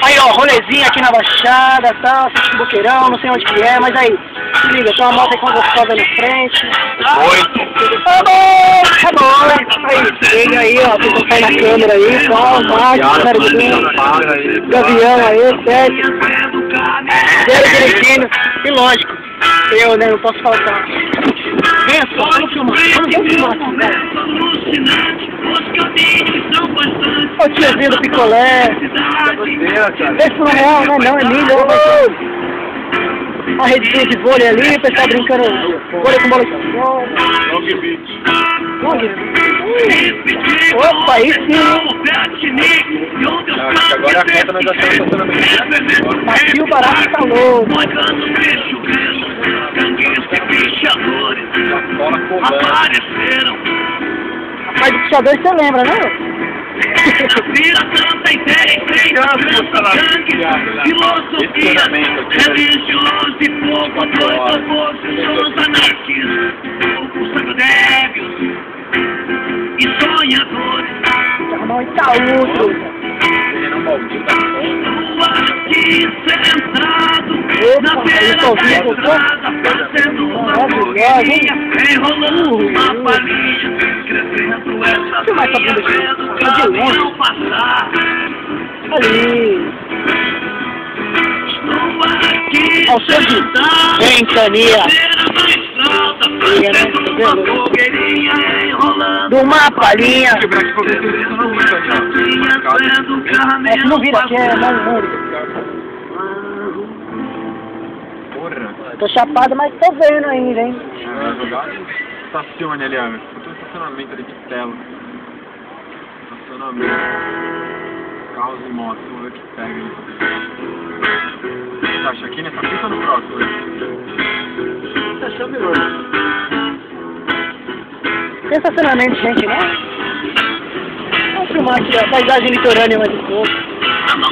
Aí, ó, rolezinho aqui na Baixada, tá? Assistindo Boqueirão, não sei onde que é, mas aí, se liga, tem uma moto aí com gostosa na frente. Tá bom. Aí, chega aí, ó, tem que sair na câmera aí, só, Gavião aí, certo? Zero direitinho, e lógico, eu, né, não posso faltar. Vem só, vamos filmar aqui, velho. Ô tiozinho do picolé. Esse não é real, não é milho. A redezinha de vôlei ali, o pessoal brincando vôlei com bola de futebol. Opa, aí sim. Agora a reta nós já estamos passando. Aqui o barato tá louco. Rapaz, do puxador você lembra, né? Filosofia, religioso e pouco a pouco somos anarquistas, pouco débios e sonhadores. Arrumar um Itaú, Aqui sentado na beira da estrada, fazendo uma fogueirinha, enrolando uma palhinha, crescendo essa farinha, vendo o caminhão passar. Ali. Estou aqui Ao som de ventania. Fazendo uma fogueirinha, enrolando uma palhinha. É que não vira aqui, é mais muro. Tô chapado, mas tô vendo ainda, hein? Estacione ali, ó. Tem um estacionamento ali de tela. Estacionamento. Carros e motos, vamos ver o que pega ali. Você acha aqui nessa pista ou no próximo? Você achou melhor? Tem estacionamento, gente, né? Vamos filmar aqui, ó. Paisagem litorânea mais um pouco.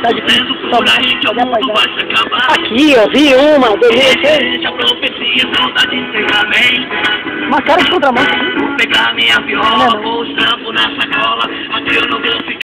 Tá difícil de tomar, cadê a paisagem? Aqui, ó, vi uma, beleza. Uma cara de contramão. Pegar minha viola, pôr o estampo na sacola, aqui eu não vou ficar.